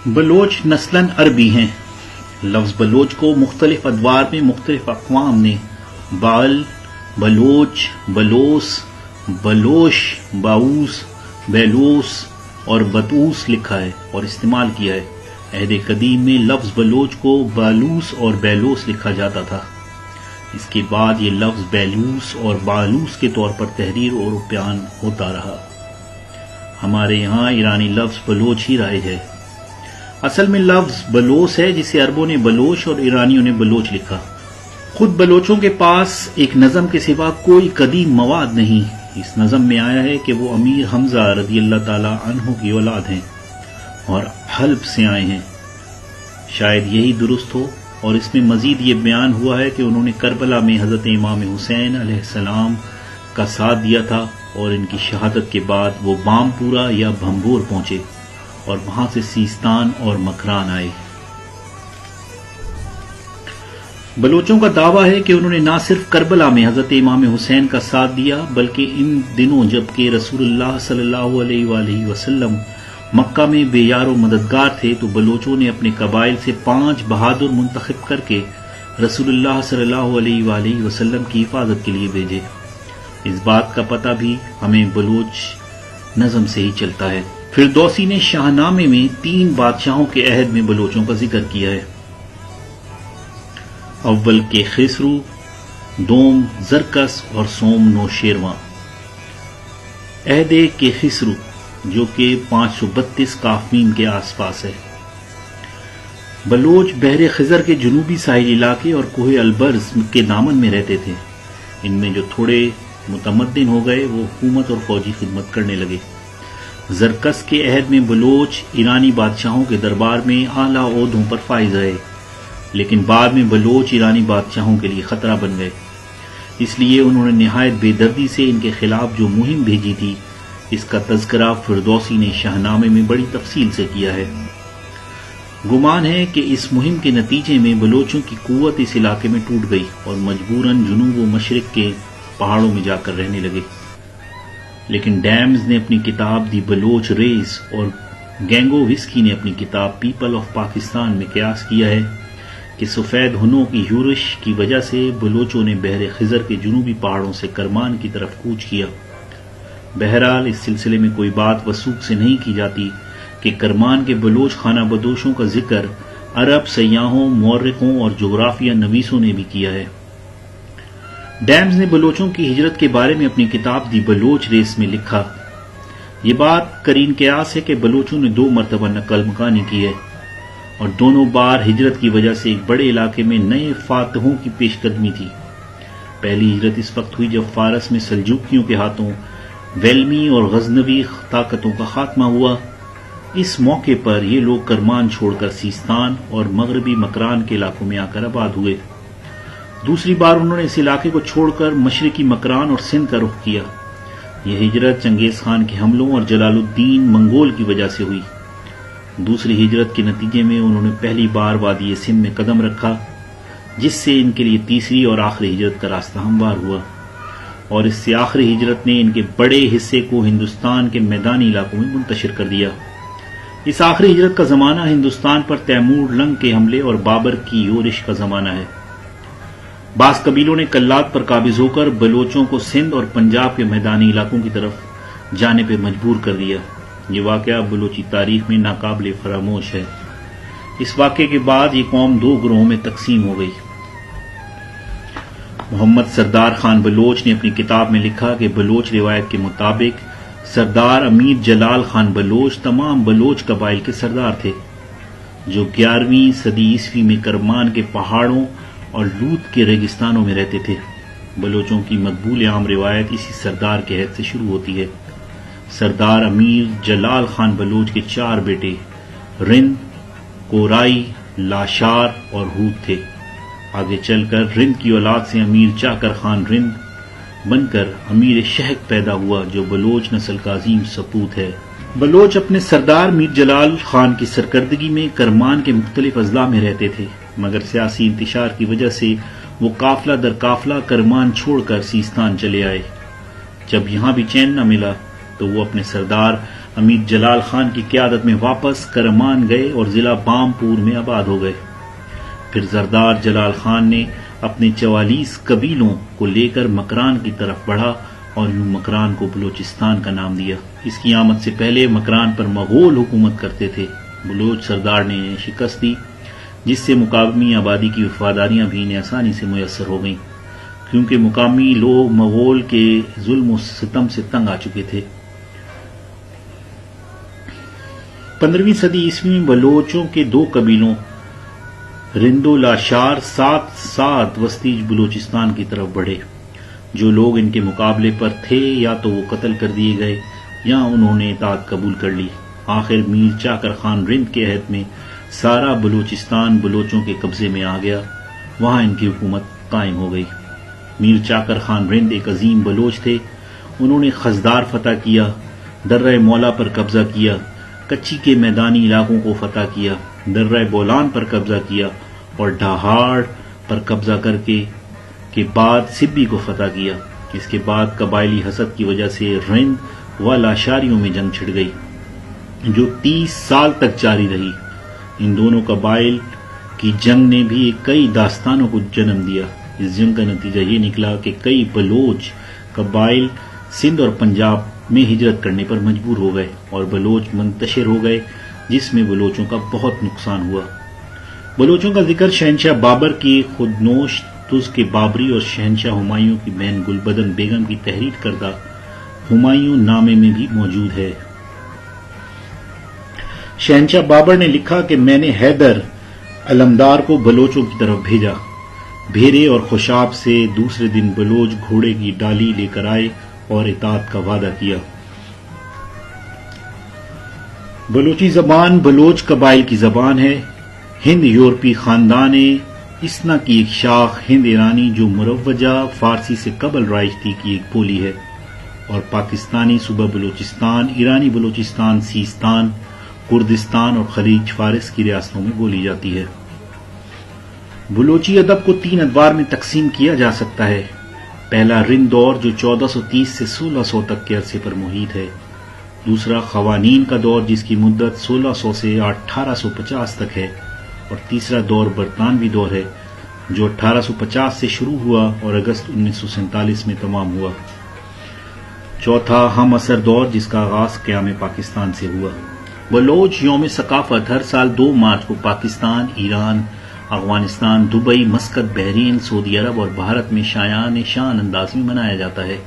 بلوچ نسلاً عربی ہیں۔ لفظ بلوچ کو مختلف ادوار میں مختلف اقوام نے بال، بلوچ، بلوس، بلوش، باؤس، بیلوس اور بطوس لکھا ہے اور استعمال کیا ہے۔ عہد قدیم میں لفظ بلوچ کو بالوس اور بیلوس لکھا جاتا تھا۔ اس کے بعد یہ لفظ بیلوس اور بالوس کے طور پر تحریر اور بیان ہوتا رہا۔ ہمارے یہاں ایرانی لفظ بلوچ ہی رائج ہے۔ اصل میں لفظ بلوس ہے جسے عربوں نے بلوچ اور ایرانیوں نے بلوچ لکھا۔ خود بلوچوں کے پاس ایک نظم کے سوا کوئی قدیم مواد نہیں۔ اس نظم میں آیا ہے کہ وہ امیر حمزہ رضی اللہ تعالی عنہ کی اولاد ہیں اور حلب سے آئے ہیں۔ شاید یہی درست ہو، اور اس میں مزید یہ بیان ہوا ہے کہ انہوں نے کربلا میں حضرت امام حسین علیہ السلام کا ساتھ دیا تھا اور ان کی شہادت کے بعد وہ بامپورہ یا بھمبور پہنچے اور وہاں سے سیستان اور مکران آئے۔ بلوچوں کا دعویٰ ہے کہ انہوں نے نہ صرف کربلا میں حضرت امام حسین کا ساتھ دیا بلکہ ان دنوں جبکہ رسول اللہ صلی اللہ علیہ وآلہ وسلم مکہ میں بے یار و مددگار تھے تو بلوچوں نے اپنے قبائل سے 5 بہادر منتخب کر کے رسول اللہ صلی اللہ علیہ وآلہ وسلم کی حفاظت کے لیے بھیجے۔ اس بات کا پتہ بھی ہمیں بلوچ نظم سے ہی چلتا ہے۔ فردوسی نے شاہ نامے میں 3 بادشاہوں کے عہد میں بلوچوں کا ذکر کیا ہے۔ اول کے خسرو، دوم زرکس اور سوم نوشیرواں۔ عہد کے خسرو جو کہ 532 کافمیم کے آس پاس ہے۔ بلوچ بحر خزر کے جنوبی ساحلی علاقے اور کوہ البرز کے دامن میں رہتے تھے۔ ان میں جو تھوڑے متمدن ہو گئے وہ حکومت اور فوجی خدمت کرنے لگے۔ زرکس کے عہد میں بلوچ ایرانی بادشاہوں کے دربار میں اعلیٰ عہدوں پر فائز رہے، لیکن بعد میں بلوچ ایرانی بادشاہوں کے لیے خطرہ بن گئے۔ اس لیے انہوں نے نہایت بے دردی سے ان کے خلاف جو مہم بھیجی تھی، اس کا تذکرہ فردوسی نے شاہ نامے میں بڑی تفصیل سے کیا ہے۔ گمان ہے کہ اس مہم کے نتیجے میں بلوچوں کی قوت اس علاقے میں ٹوٹ گئی اور مجبوراً جنوب و مشرق کے پہاڑوں میں جا کر رہنے لگے۔ لیکن ڈیمز نے اپنی کتاب دی بلوچ ریس اور گینگو وسکی نے اپنی کتاب پیپل آف پاکستان میں قیاس کیا ہے کہ سفید ہنوں کی یورش کی وجہ سے بلوچوں نے بحر خزر کے جنوبی پہاڑوں سے کرمان کی طرف کوچ کیا۔ بہرحال اس سلسلے میں کوئی بات وثوق سے نہیں کی جاتی کہ کرمان کے بلوچ خانہ بدوشوں کا ذکر عرب سیاحوں، مورخوں اور جغرافیہ نویسوں نے بھی کیا ہے۔ ڈیمز نے بلوچوں کی ہجرت کے بارے میں اپنی کتاب دی بلوچ ریس میں لکھا، یہ بات قرین قیاس ہے کہ بلوچوں نے 2 مرتبہ نقل مکانی کی ہے اور دونوں بار ہجرت کی وجہ سے ایک بڑے علاقے میں نئے فاتحوں کی پیش قدمی تھی۔ پہلی ہجرت اس وقت ہوئی جب فارس میں سلجوکیوں کے ہاتھوں ویلمی اور غزنوی طاقتوں کا خاتمہ ہوا۔ اس موقع پر یہ لوگ کرمان چھوڑ کر سیستان اور مغربی مکران کے علاقوں میں آ کر آباد ہوئے۔ دوسری بار انہوں نے اس علاقے کو چھوڑ کر مشرقی مکران اور سندھ کا رخ کیا۔ یہ ہجرت چنگیز خان کے حملوں اور جلال الدین منگول کی وجہ سے ہوئی۔ دوسری ہجرت کے نتیجے میں انہوں نے پہلی بار وادی سندھ میں قدم رکھا، جس سے ان کے لیے تیسری اور آخری ہجرت کا راستہ ہموار ہوا، اور اس سے آخری ہجرت نے ان کے بڑے حصے کو ہندوستان کے میدانی علاقوں میں منتشر کر دیا۔ اس آخری ہجرت کا زمانہ ہندوستان پر تیمور لنگ کے حملے اور بابر کی یورش کا زمانہ ہے۔ بعض قبیلوں نے کلات پر قابض ہو کر بلوچوں کو سندھ اور پنجاب کے میدانی علاقوں کی طرف جانے پہ مجبور کر دیا۔ یہ واقعہ بلوچی تاریخ میں ناقابل فراموش ہے۔ اس واقعے کے بعد یہ قوم 2 گروہوں میں تقسیم ہو گئی۔ محمد سردار خان بلوچ نے اپنی کتاب میں لکھا کہ بلوچ روایت کے مطابق سردار امیر جلال خان بلوچ تمام بلوچ قبائل کے سردار تھے، جو 11ویں صدی عیسوی میں کرمان کے پہاڑوں اور لوت کے ریگستانوں میں رہتے تھے۔ بلوچوں کی مقبول عام روایت اسی سردار کے عہد سے شروع ہوتی ہے۔ سردار امیر جلال خان بلوچ کے 4 بیٹے رند، کورائی، لاشار اور ہود تھے۔ آگے چل کر رند کی اولاد سے امیر چاکر خان رند بن کر امیر شہک پیدا ہوا، جو بلوچ نسل کا عظیم سپوت ہے۔ بلوچ اپنے سردار میر جلال خان کی سرکردگی میں کرمان کے مختلف اضلاع میں رہتے تھے، مگر سیاسی انتشار کی وجہ سے وہ قافلہ در قافلہ کرمان چھوڑ کر سیستان چلے آئے۔ جب یہاں بھی چین نہ ملا تو وہ اپنے سردار امیر جلال خان کی قیادت میں واپس کرمان گئے اور ضلع بامپور میں آباد ہو گئے۔ پھر زردار جلال خان نے اپنے 44 قبیلوں کو لے کر مکران کی طرف بڑھا اور یوں مکران کو بلوچستان کا نام دیا۔ اس کی آمد سے پہلے مکران پر مغول حکومت کرتے تھے۔ بلوچ سردار نے شکست دی، جس سے مقامی آبادی کی وفاداریاں بھی انہیں آسانی سے میسر ہو گئیں، کیونکہ مقامی لوگ مغول کے ظلم و ستم سے تنگ آ چکے تھے۔ 15ویں صدی عیسوی میں بلوچوں کے 2 قبیلوں رند و لاشار ساتھ وسطی بلوچستان کی طرف بڑھے۔ جو لوگ ان کے مقابلے پر تھے یا تو وہ قتل کر دیے گئے یا انہوں نے اطاعت قبول کر لی۔ آخر میر چاکر خان رند کے عہد میں سارا بلوچستان بلوچوں کے قبضے میں آ گیا، وہاں ان کی حکومت قائم ہو گئی۔ میر چاکر خان رند ایک عظیم بلوچ تھے۔ انہوں نے خزدار فتح کیا، درہ مولا پر قبضہ کیا، کچی کے میدانی علاقوں کو فتح کیا، درہ بولان پر قبضہ کیا اور ڈھاہاڑ پر قبضہ کر کے بعد سبی کو فتح کیا۔ اس کے بعد قبائلی حسد کی وجہ سے رند و لاشاریوں میں جنگ چھڑ گئی، جو 30 سال تک جاری رہی۔ ان دونوں قبائل کی جنگ نے بھی کئی داستانوں کو جنم دیا۔ اس جنگ کا نتیجہ یہ نکلا کہ کئی بلوچ قبائل سندھ اور پنجاب میں ہجرت کرنے پر مجبور ہو گئے اور بلوچ منتشر ہو گئے، جس میں بلوچوں کا بہت نقصان ہوا۔ بلوچوں کا ذکر شہنشاہ بابر کی خودنوش تزک بابری اور شہنشاہ ہمایوں کی بہن گلبدن بیگم کی تحریر کردہ ہمایوں نامے میں بھی موجود ہے۔ شہنشاہ بابر نے لکھا کہ میں نے حیدر علمدار کو بلوچوں کی طرف بھیجا۔ بھیرے اور خوشاب سے دوسرے دن بلوچ گھوڑے کی ڈالی لے کر آئے اور اطاعت کا وعدہ کیا۔ بلوچی زبان بلوچ قبائل کی زبان ہے۔ ہند یورپی خاندان اسنا کی ایک شاخ ہند ایرانی جو مروجہ فارسی سے قبل رائج تھی کی ایک بولی ہے، اور پاکستانی صوبہ بلوچستان، ایرانی بلوچستان، سیستان، کردستان اور خلیج فارس کی ریاستوں میں بولی جاتی ہے۔ بلوچی ادب کو 3 ادوار میں تقسیم کیا جا سکتا ہے۔ پہلا رند دور جو 1430 سے 1600 تک کے عرصے پر محیط ہے۔ دوسرا قوانین کا دور جس کی مدت 1600 سے 1850 تک ہے، اور تیسرا دور برطانوی دور ہے جو 1850 سے شروع ہوا اور اگست 1947 میں تمام ہوا۔ چوتھا ہم عصر دور جس کا آغاز قیام پاکستان سے ہوا۔ بلوچ یوم ثقافت ہر سال 2 مارچ کو پاکستان، ایران، افغانستان، دبئی، مسقط، بحرین، سعودی عرب اور بھارت میں شایان شان انداز میں منایا جاتا ہے۔